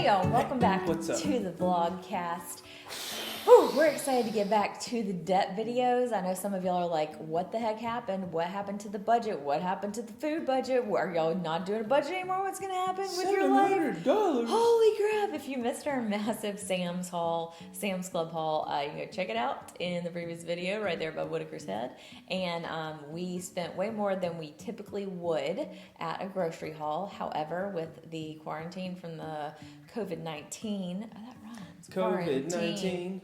y'all, welcome back What's up? to the vlogcast. Whew, we're excited to get back to the debt videos. I know some of y'all are like, what the heck happened? What happened to the budget? What happened to the food budget? Are y'all not doing a budget anymore? What's going to happen with your life? $700. Holy crap. If you missed our massive Sam's Club haul, you can go check it out in the previous video right there above Whitaker's head. And we spent way more than we typically would at a grocery haul. However, with the quarantine from the COVID-19, that rhymes. COVID-19.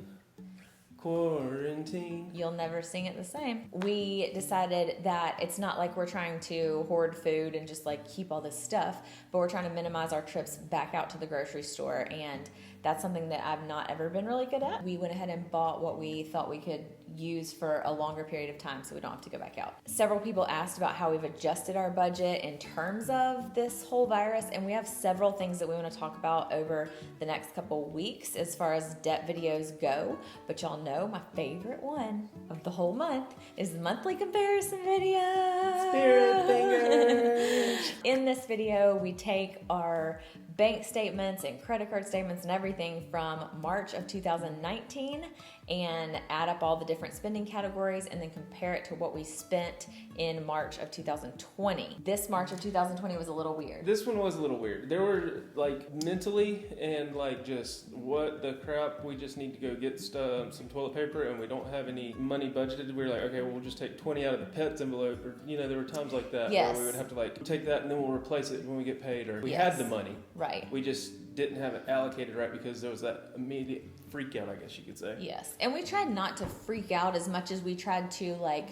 Quarantine. You'll never sing it the same. We decided that it's not like we're trying to hoard food and just like keep all this stuff, but we're trying to minimize our trips back out to the grocery store, and that's something that I've not ever been really good at. We went ahead and bought what we thought we could use for a longer period of time so we don't have to go back out. Several people asked about how we've adjusted our budget in terms of this whole virus, and we have several things that we want to talk about over the next couple weeks as far as debt videos go. But y'all know my favorite one of the whole month is the monthly comparison video. Spirit fingers. In this video, we take our bank statements and credit card statements and everything from March of 2019 and add up all the different spending categories and then compare it to what we spent in March of 2020. This March of 2020 was a little weird. This one was a little weird. There were like mentally and like just what the crap, we just need to go get some toilet paper and we don't have any money budgeted. We were like, okay, well, we'll just take 20 out of the Pets envelope, or there were times like that Yes. where we would have to like take that and then we'll replace it when we get paid, or we Yes. had the money. Right. We just didn't have it allocated right because there was that immediate freak out, I guess you could say. Yes. And we tried not to freak out as much as we tried to like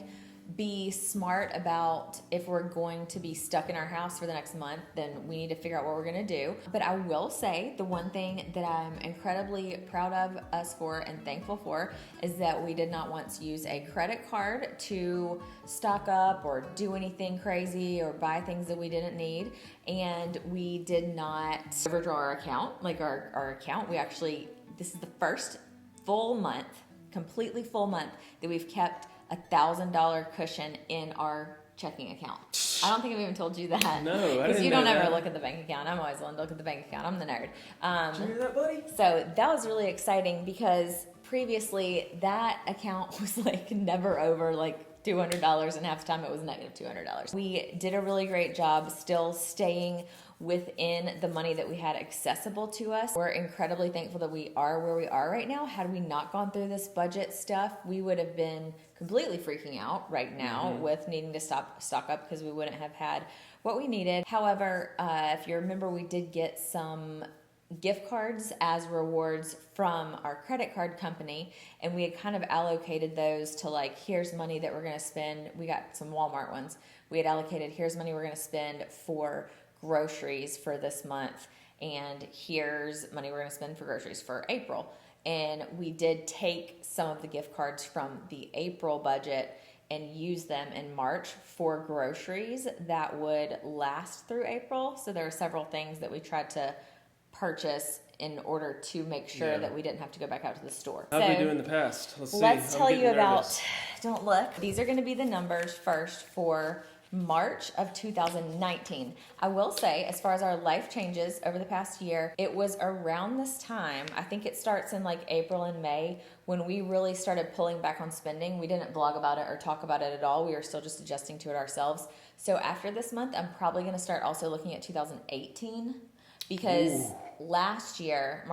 be smart about if we're going to be stuck in our house for the next month, then we need to figure out what we're going to do. But I will say the one thing that I'm incredibly proud of us for and thankful for is that we did not once use a credit card to stock up or do anything crazy or buy things that we didn't need. And we did not overdraw our account, like our account. We actually, this is the first full month, completely full month that we've kept $1,000 cushion in our checking account. I don't think I've even told you that. No, I didn't because you don't know ever that. look at the bank account. I'm always one to look at the bank account. I'm the nerd. Did you hear that, buddy? So that was really exciting because previously that account was like never over like $200, and half the time it was negative $200. We did a really great job still staying within the money that we had accessible to us. We're incredibly thankful that we are where we are right now. Had we not gone through this budget stuff, we would have been completely freaking out right now with needing to stock up because we wouldn't have had what we needed. However, if you remember, we did get some gift cards as rewards from our credit card company, and we had kind of allocated those to like, here's money that we're going to spend. We got some Walmart ones. We had allocated, here's money we're going to spend for groceries for this month, and here's money we're going to spend for groceries for April. And we did take some of the gift cards from the April budget and use them in March for groceries that would last through April. So there are several things that we tried to purchase in order to make sure that we didn't have to go back out to the store. How'd we do in the past? Let's see. Let's I'm tell getting you about, nervous. don't look. These are going to be the numbers first for March of 2019. I will say, as far as our life changes over the past year, it was around this time, I think it starts in like April and May, when we really started pulling back on spending. We didn't blog about it or talk about it at all. We were still just adjusting to it ourselves. So after this month, I'm probably going to start also looking at 2018. Because last year,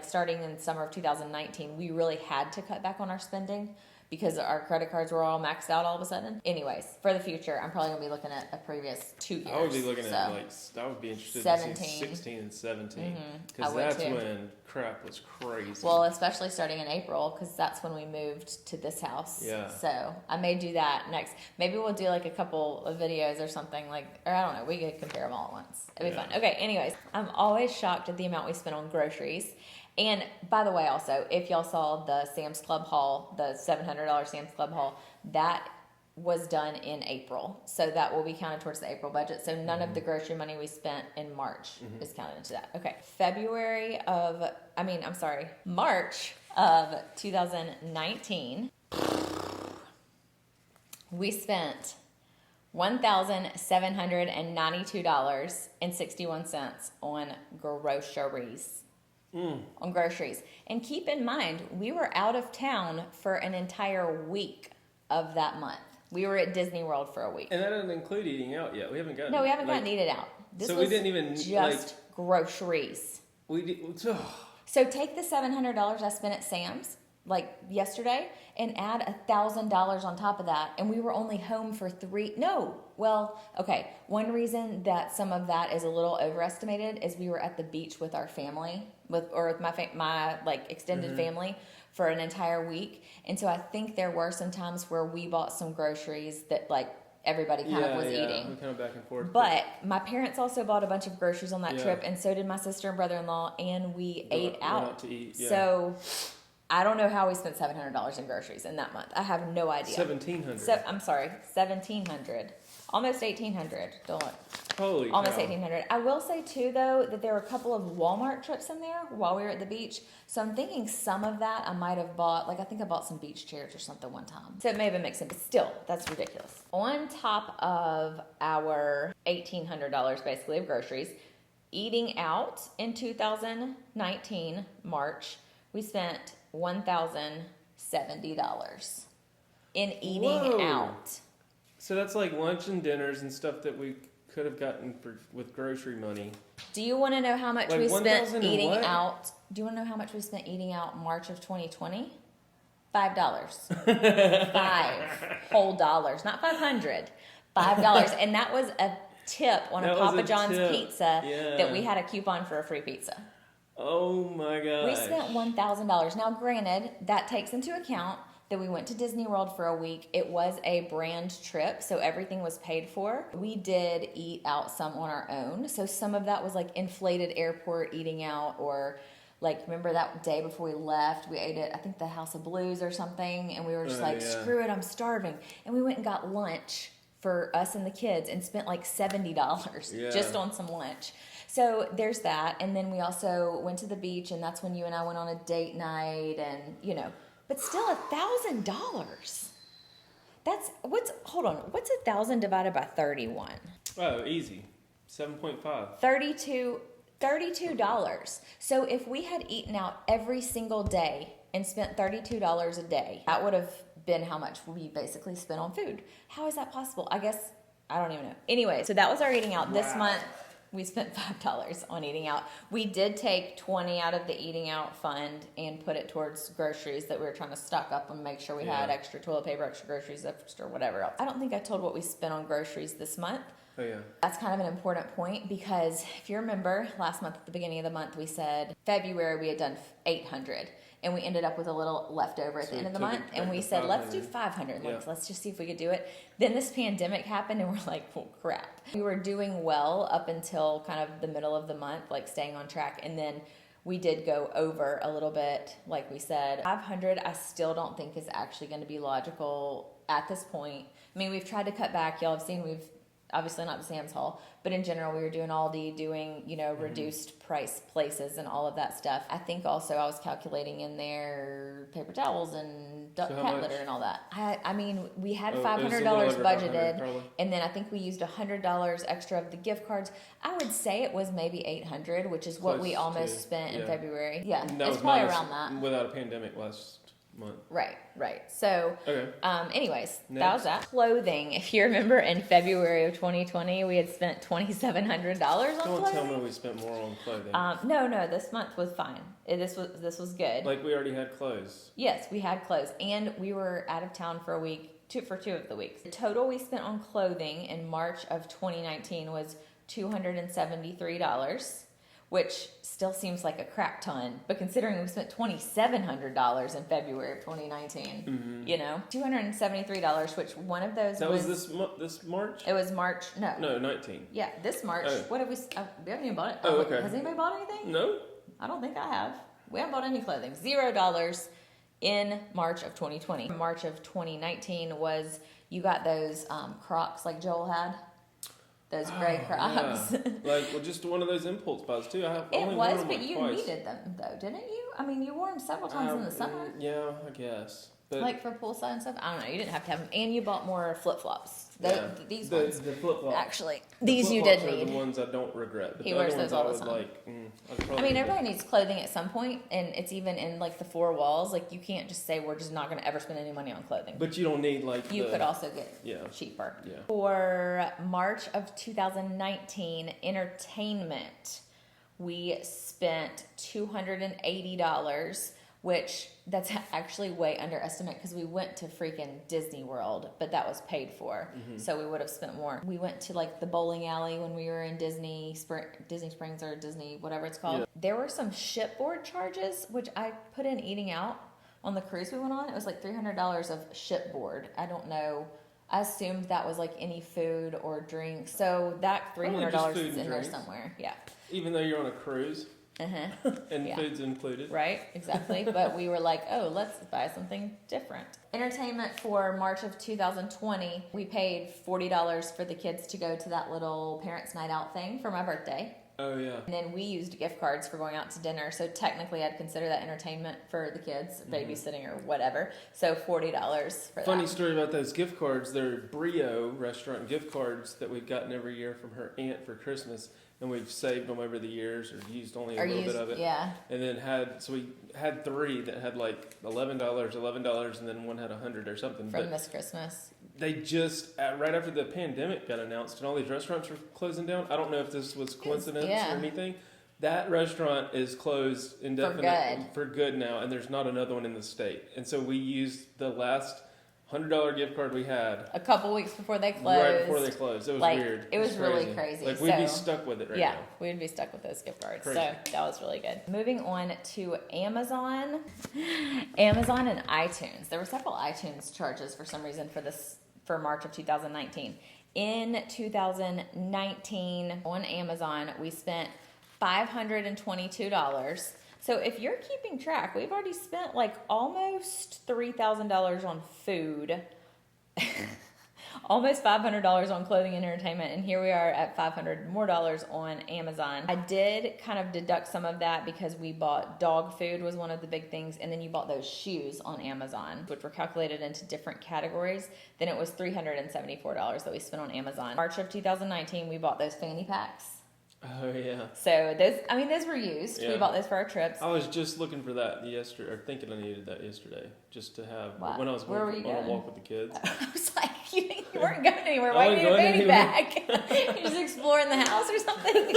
starting in summer of 2019, we really had to cut back on our spending because our credit cards were all maxed out all of a sudden. Anyways, for the future, I'm probably going to be looking at a previous 2 years. I would be looking at I would be interested 17. to see 16 and 17. I Because would that's too. when crap was crazy. Well, especially starting in April, because that's when we moved to this house. Yeah. So I may do that next. Maybe we'll do like a couple of videos or something or I don't know. We could compare them all at once. It'd be fun. Okay. Anyways, I'm always shocked at the amount we spend on groceries. And by the way, also, if y'all saw the Sam's Club haul, the $700 Sam's Club haul, that was done in April. So that will be counted towards the April budget. So none of the grocery money we spent in March is counted into that. Okay. March of 2019, we spent $1,792.61 on groceries. On groceries. And keep in mind, we were out of town for an entire week of that month. We were at Disney World for a week. And that doesn't include eating out yet. We haven't gotten. No, we haven't gotten eaten out. This so was we didn't even just groceries. We did. So take the $700 I spent at Sam's yesterday and add $1,000 on top of that, and we were only home for one reason that some of that is a little overestimated is we were at the beach with our family with my extended family for an entire week, and so I think there were some times where we bought some groceries that everybody kind of was eating. We kind of back and forth. But my parents also bought a bunch of groceries on that trip, and so did my sister and brother-in-law, and we ate out. To eat, So I don't know how we spent $700 in groceries in that month. I have no idea. $1,700. I'm sorry, $1,700. Almost $1,800. Holy Almost cow. $1,800. I will say too, though, that there were a couple of Walmart trips in there while we were at the beach. So I'm thinking some of that I might have bought. I think I bought some beach chairs or something one time. So it may have been mixing, but still, that's ridiculous. On top of our $1,800 basically of groceries, eating out in 2019 March, we spent $1,070 in eating out. So that's like lunch and dinners and stuff that we could have gotten with grocery money. Do you want to know how much we spent 1,000 eating what? out? Do you want to know how much we spent eating out March of 2020? $5. $5 whole dollars, not 500. $5, and that was a tip on a Papa John's pizza that we had a coupon for a free pizza. Oh my gosh. We spent $1,000. Now, granted, that takes into account that we went to Disney World for a week. It was a brand trip, so everything was paid for. We did eat out some on our own, so some of that was inflated airport eating out, or remember that day before we left, we ate at, I think, the House of Blues or something, and we were just screw it, I'm starving. And we went and got lunch for us and the kids and spent $70 just on some lunch. So there's that, and then we also went to the beach, and that's when you and I went on a date night, and but still $1,000. What's 1,000 divided by 31? Oh, easy. 7.5. $32. So if we had eaten out every single day and spent $32 a day, that would have been how much we basically spent on food. How is that possible? I guess, I don't even know. Anyway, so that was our eating out. This month, we spent $5 on eating out. We did take $20 out of the eating out fund and put it towards groceries that we were trying to stock up and make sure we had extra toilet paper, extra groceries, extra whatever else. I don't think I told what we spent on groceries this month. Oh, yeah. That's kind of an important point because if you remember last month at the beginning of the month, we said February we had done $800 and we ended up with a little leftover at the end of the month, and we said, let's do $500. Let's just see if we could do it. Then this pandemic happened and we're like, well, crap. We were doing well up until kind of the middle of the month, staying on track. And then we did go over a little bit, like we said. 500 I still don't think is actually going to be logical at this point. I mean, we've tried to cut back. Y'all have seen we've obviously not the Sam's Haul, but in general, we were doing Aldi, doing, reduced price places and all of that stuff. I think also I was calculating in there paper towels and cat litter and all that. I mean, we had $500 budgeted, and then I think we used $100 extra of the gift cards. I would say it was maybe $800, which is what we almost spent in February. Yeah, it's probably around that. Without a pandemic last month. Right. So, anyways, that was that. Clothing. If you remember, in February of 2020, we had spent $2,700 on clothing. Don't tell me we spent more on clothing. No, this month was fine. This was good. We already had clothes. Yes, we had clothes, and we were out of town for a week, for 2 of the weeks. The total we spent on clothing in March of 2019 was $273. Which still seems like a crap ton, but considering we spent $2,700 in February of 2019, $273, which one of those was this March? It was March. No, 19. Yeah, this March. Oh. What have we haven't even bought it. Oh, okay. Has anybody bought anything? No. I don't think I have. We haven't bought any clothing. $0 in March of 2020. March of 2019 was, you got those Crocs like Joel had. Those gray Crocs. Yeah. Just one of those impulse buys too. I only but you needed them though, didn't you? I mean, you wore them several times in the summer. Yeah, I guess. But like for poolside and stuff. I don't know. You didn't have to have them, and you bought more flip flops. These the ones. flip flops. Actually, The these you flip-flops did are need. the ones I don't regret. But He the wears other those ones all I the would time. like. I'd I probably mean, do everybody needs clothing at some point, and it's even in like the four walls. Like you can't just say we're just not going to ever spend any money on clothing. But you don't need like. You could also get cheaper. Yeah. For March of 2019, entertainment, we spent $280, which that's actually way underestimate because we went to freaking Disney World, but that was paid for, so we would have spent more. We went to like the bowling alley when we were in Disney Springs or Disney, whatever it's called. Yeah. There were some shipboard charges, which I put in eating out on the cruise we went on. It was like $300 of shipboard. I don't know. I assumed that was like any food or drink. So that $300 is in there somewhere. Yeah. Even though you're on a cruise. And food's included. Right, exactly. But we were like, oh, let's buy something different. Entertainment for March of 2020, we paid $40 for the kids to go to that little parents' night out thing for my birthday. Oh, yeah. And then we used gift cards for going out to dinner. So technically, I'd consider that entertainment for the kids, babysitting or whatever. So $40 for that. Funny story about those gift cards. They're Brio restaurant gift cards that we've gotten every year from her aunt for Christmas. And we've saved them over the years or used only a little bit of it. Yeah. And then we had three that had like $11, and then one had $100 or something. From this Christmas. They just, right after the pandemic got announced and all these restaurants were closing down, I don't know if this was coincidence or anything. That restaurant is closed indefinitely for good now, and there's not another one in the state. And so we used the last $100 gift card we had a couple weeks before they closed. Right before they closed. It was weird. It was really crazy. Like we'd be stuck with it right now. Yeah, we'd be stuck with those gift cards. Crazy. So that was really good. Moving on to Amazon. Amazon and iTunes. There were several iTunes charges for some reason for March of 2019. In 2019 on Amazon, we spent $522. So if you're keeping track, we've already spent like almost $3,000 on food, almost $500 on clothing and entertainment, and here we are at $500 more on Amazon. I did kind of deduct some of that because we bought dog food was one of the big things, and then you bought those shoes on Amazon, which were calculated into different categories. Then it was $374 that we spent on Amazon. March of 2019, we bought those fanny packs. Oh, yeah. So those were used. Yeah. We bought those for our trips. I was just looking for that yesterday, or thinking I needed that yesterday, just to have when I was on a walk with the kids. I was like, you weren't going anywhere. Why do you need a fanny pack? You're just exploring the house or something.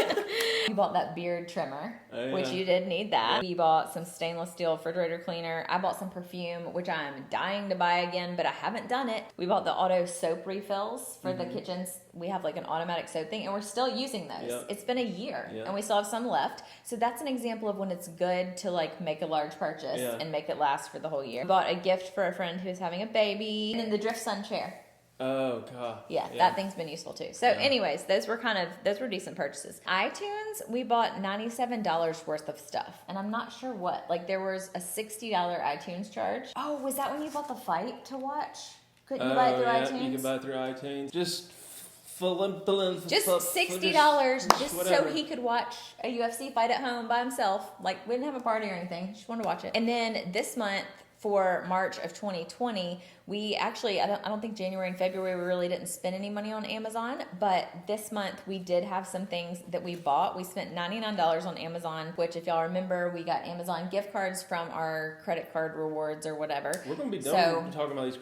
We bought that beard trimmer, which you did need that. We bought some stainless steel refrigerator cleaner. I bought some perfume, which I'm dying to buy again, but I haven't done it. We bought the auto soap refills for the kitchens. We have like an automatic soap thing, and we're still using those. Yep. It's been a year, and we still have some left. So that's an example of when it's good to like make a large purchase and make it last for the whole year. We bought a gift for a friend who's having a baby, and then the Drift Sun chair. Oh, God. Yeah, that thing's been useful too. So anyways, those were decent purchases. iTunes, we bought $97 worth of stuff, and I'm not sure what. Like there was a $60 iTunes charge. Oh, was that when you bought the fight to watch? Couldn't you buy it through iTunes? You can buy it through iTunes. Just $60 just so he could watch a UFC fight at home by himself. Like we didn't have a party or anything, just wanted to watch it. And then this month for March of 2020, we actually, I don't think January and February we really didn't spend any money on Amazon, but this month we did have some things that we bought. We spent $99 on Amazon, which if y'all remember, we got Amazon gift cards from our credit card rewards or whatever. We're going to be done talking about these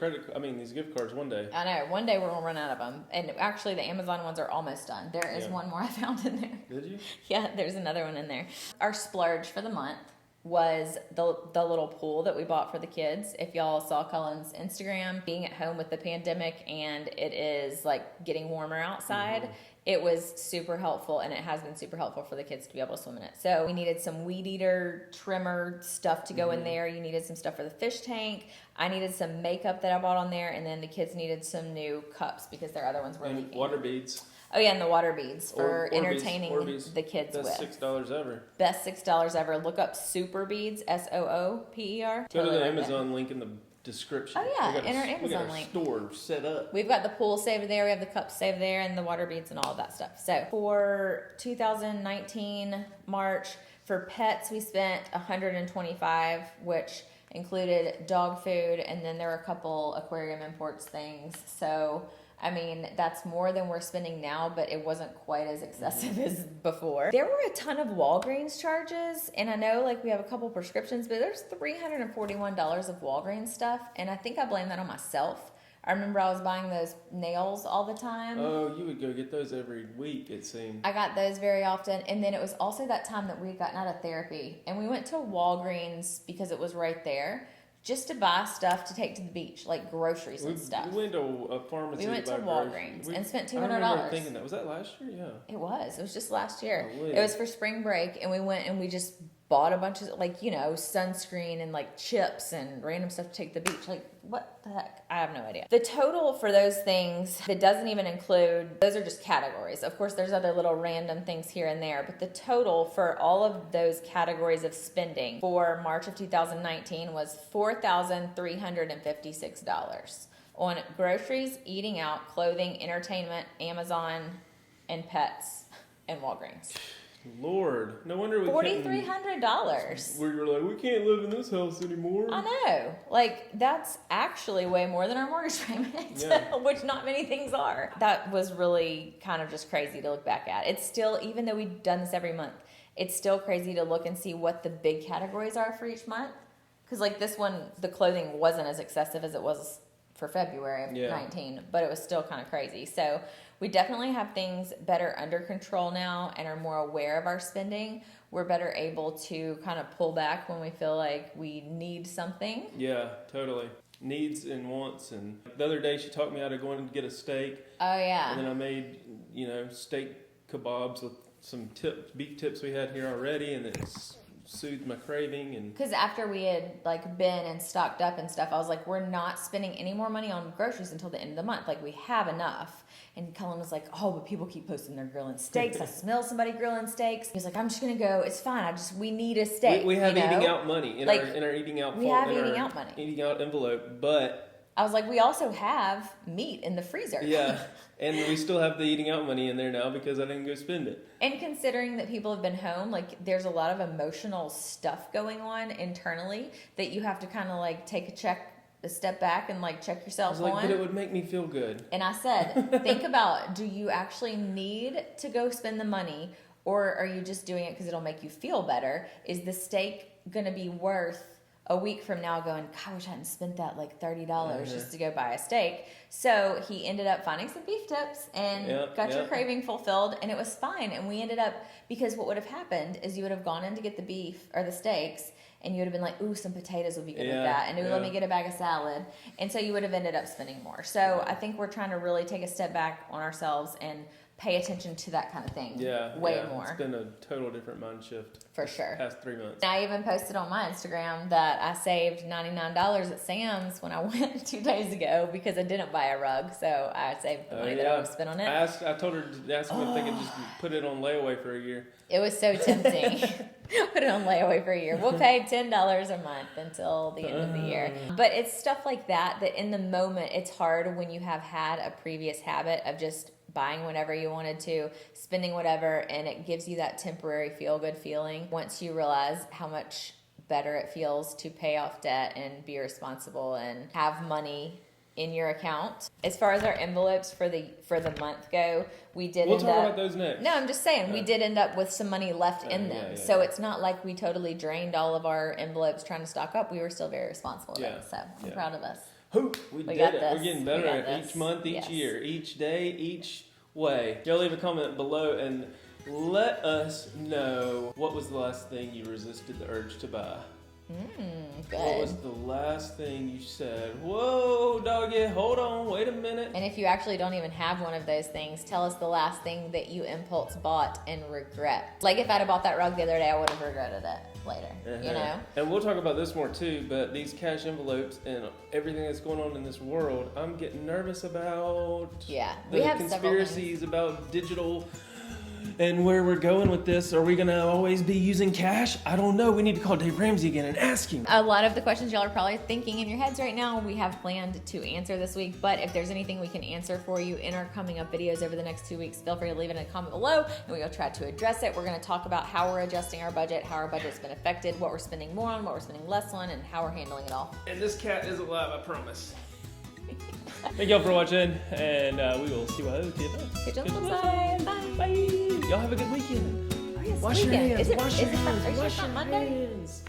gift cards one day. I know, one day we're going to run out of them. And actually the Amazon ones are almost done. There is one more I found in there. Did you? Yeah, there's another one in there. Our splurge for the month was the little pool that we bought for the kids. If y'all saw Cullen's Instagram, being at home with the pandemic and it is like getting warmer outside, it was super helpful, and it has been super helpful for the kids to be able to swim in it. So we needed some weed eater trimmer stuff to go in there. You needed some stuff for the fish tank. I needed some makeup that I bought on there, and then the kids needed some new cups because their other ones were leaking. Water beads. Oh yeah, and the water beads for entertaining the kids with. Best $6 ever. Best $6 ever. Look up Super Beads, SOOPER. Go to the Amazon link in the description. Oh yeah, in our Amazon link. We got our store set up. We've got the pool saved there, we have the cups saved there, and the water beads and all of that stuff. So for 2019 March, for pets we spent $125, which included dog food, and then there were a couple aquarium imports things. So, I mean, that's more than we're spending now, but it wasn't quite as excessive as before. There were a ton of Walgreens charges, and I know like we have a couple prescriptions, but there's $341 of Walgreens stuff, and I think I blame that on myself. I remember I was buying those nails all the time. Oh, you would go get those every week, it seemed. I got those very often. And then it was also that time that we had gotten out of therapy. And we went to Walgreens because it was right there just to buy stuff to take to the beach, like groceries and stuff. We went to a pharmacy. We went to Walgreens and spent $200. I remember thinking that. Was that last year? Yeah. It was. It was just last year. Oh, it was for spring break. And we went and we just bought a bunch of, like, you know, sunscreen and like chips and random stuff to take to the beach. Like, what the heck? I have no idea. The total for those things, that doesn't even include, those are just categories. Of course, there's other little random things here and there, but the total for all of those categories of spending for March of 2019 was $4,356 on groceries, eating out, clothing, entertainment, Amazon, and pets, and Walgreens. Lord, no wonder we $4,300. We were like, we can't live in this house anymore. I know. Like, that's actually way more than our mortgage payment, Yeah. which not many things are. That was really kind of just crazy to look back at. It's still, even though we've done this every month, it's still crazy to look and see what the big categories are for each month. Because, like, this one, the clothing wasn't as excessive as it was for February of 19, but it was still kind of crazy. So we definitely have things better under control now and are more aware of our spending. We're better able to kind of pull back when we feel like we need something. Yeah, totally. Needs and wants. And the other day she talked me out of going to get a steak. Oh, yeah. And then I made, steak kebabs with some beef tips we had here already, and it's soothed my craving. And because after we had like been and stocked up and stuff, I was like, we're not spending any more money on groceries until the end of the month. Like, we have enough. And Cullen was like, oh, but people keep posting their grilling steaks. I smell somebody grilling steaks. He was like, I'm just gonna go. It's fine. We need a steak. We have eating out money in our eating out. We have eating out money. Eating out envelope, but I was like, we also have meat in the freezer. Yeah, and we still have the eating out money in there now because I didn't go spend it. And considering that people have been home, like, there's a lot of emotional stuff going on internally that you have to kind of like take a step back and like check yourself on. But it would make me feel good. And I said, think about, do you actually need to go spend the money, or are you just doing it because it'll make you feel better? Is the steak going to be worth a week from now going, God, I wish I hadn't spent that like $30 just to go buy a steak? So he ended up finding some beef tips and got your craving fulfilled, and it was fine. And we ended up, because what would have happened is you would have gone in to get the beef or the steaks, and you would have been like, ooh, some potatoes would be good with that. And let me get a bag of salad. And so you would have ended up spending more. So I think we're trying to really take a step back on ourselves and pay attention to that kind of thing. Way more. It's been a total different mind shift. For sure. Past 3 months. I even posted on my Instagram that I saved $99 at Sam's when I went 2 days ago because I didn't buy a rug. So I saved the money that I would spend on it. I told her to ask them if they could just put it on layaway for a year. It was so tempting. Put it on layaway for a year. We'll pay $10 a month until the end of the year. But it's stuff like that in the moment, it's hard when you have had a previous habit of just buying whenever you wanted to, spending whatever, and it gives you that temporary feel-good feeling. Once you realize how much better it feels to pay off debt and be responsible and have money in your account. As far as our envelopes for the month go, we did We'll talk about those next. No, I'm just saying, we did end up with some money left in them. So it's not like we totally drained all of our envelopes trying to stock up. We were still very responsible with it. So I'm proud of us. We did it. We're getting better at each month, each year, each day, each way. Y'all leave a comment below and let us know, what was the last thing you resisted the urge to buy? Good. What was the last thing you said, whoa, doggy, hold on, wait a minute? And if you actually don't even have one of those things, tell us the last thing that you impulse bought and regret. Like, if I'd have bought that rug the other day, I would have regretted it later, you know? And we'll talk about this more too, but these cash envelopes and everything that's going on in this world, I'm getting nervous about. Yeah, the we have conspiracies about digital and where we're going with this. Are we gonna always be using cash? I don't know. We need to call Dave Ramsey again and ask him. A lot of the questions y'all are probably thinking in your heads right now, we have planned to answer this week, but if there's anything we can answer for you in our coming up videos over the next 2 weeks, feel free to leave it in a comment below and we'll try to address it. We're gonna talk about how we're adjusting our budget, how our budget's been affected, what we're spending more on, what we're spending less on, and how we're handling it all. And this cat is alive, I promise. Thank y'all for watching, and we will see you on the Catch you on the flip side. Bye. Bye. Y'all have a good weekend. Oh, yes, Wash your weekend. hands. Is it, Wash is your it, hands. are you sure Wash it's not your Monday? hands.